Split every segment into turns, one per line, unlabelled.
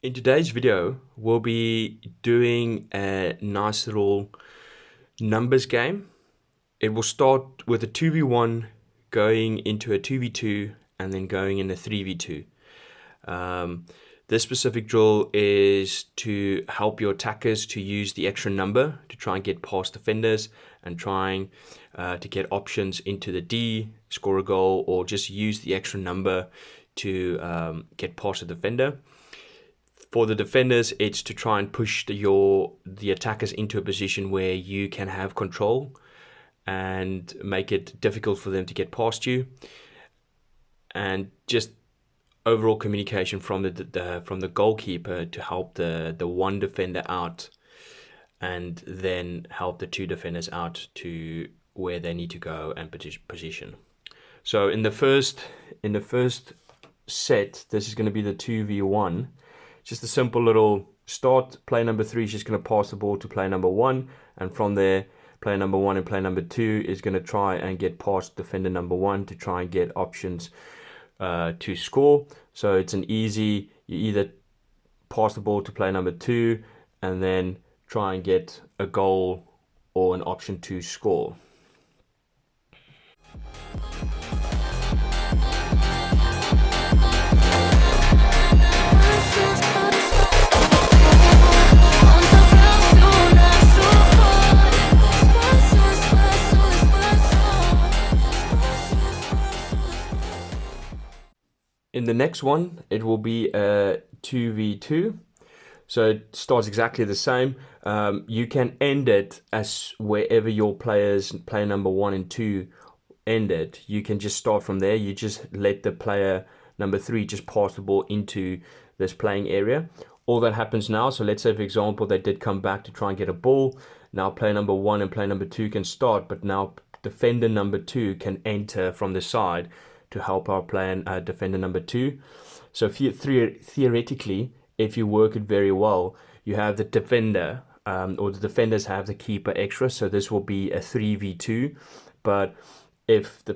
In today's video, we'll be doing a nice little numbers game. It will start with a 2v1 going into a 2v2 and then going in a 3v2. This specific drill is to help your attackers to use the extra number to try and get past defenders and trying to get options into the D, score a goal, or just use the extra number to get past the defender. For the defenders, it's to try and push the attackers into a position where you can have control and make it difficult for them to get past you, and just overall communication from the goalkeeper to help the one defender out, and then help the two defenders out to where they need to go and position. So in the first set, this is going to be the 2v1. Just a simple little start. Player number 3 is just going to pass the ball to player number 1, and from there, player number 1 and player number 2 is going to try and get past defender number 1 to try and get options to score. So it's an easy, you either pass the ball to player number 2 and then try and get a goal or an option to score. In the next one, it will be a 2v2. So it starts exactly the same. You can end it as wherever your player number 1 and 2 ended. You can just start from there. You just let the player number 3 just pass the ball into this playing area. All that happens now, so let's say, for example, they did come back to try and get a ball. Now player number 1 and player number 2 can start, but now defender number 2 can enter from the side to help our defender number 2. So theoretically, if you work it very well, you have the defender, or the defenders have the keeper extra, so this will be a 3v2. But if the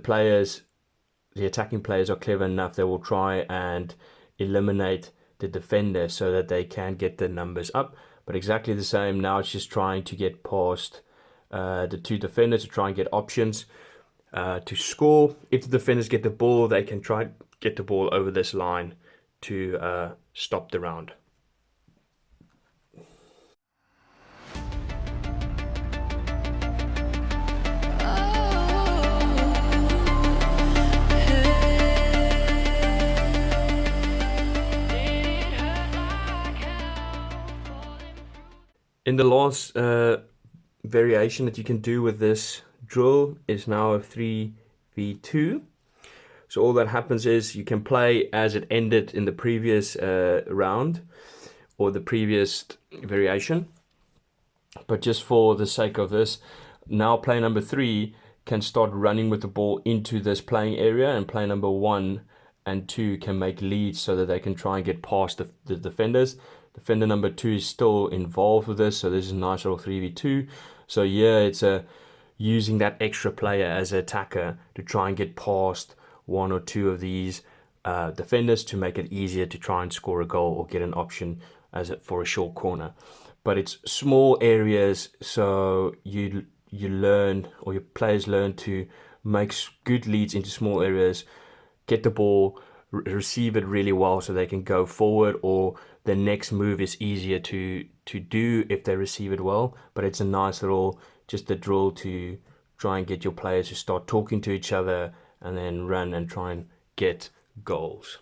attacking players are clever enough, they will try and eliminate the defender so that they can get the numbers up. But exactly the same, now it's just trying to get past the two defenders to try and get options to score. If the defenders get the ball, they can try and get the ball over this line to stop the round. In the last variation that you can do with this drill is now a 3v2. So all that happens is you can play as it ended in the previous round or the previous variation. But just for the sake of this, now player number 3 can start running with the ball into this playing area, and player number 1 and 2 can make leads so that they can try and get past the defenders. Defender number 2 is still involved with this, so this is a nice little 3v2. So yeah, it's using that extra player as an attacker to try and get past one or two of these defenders to make it easier to try and score a goal or get an option for a short corner. But it's small areas, so you learn, or your players learn, to make good leads into small areas, get the ball, receive it really well so they can go forward, or the next move is easier to do if they receive it well. But it's a nice little, just a drill to try and get your players to start talking to each other and then run and try and get goals.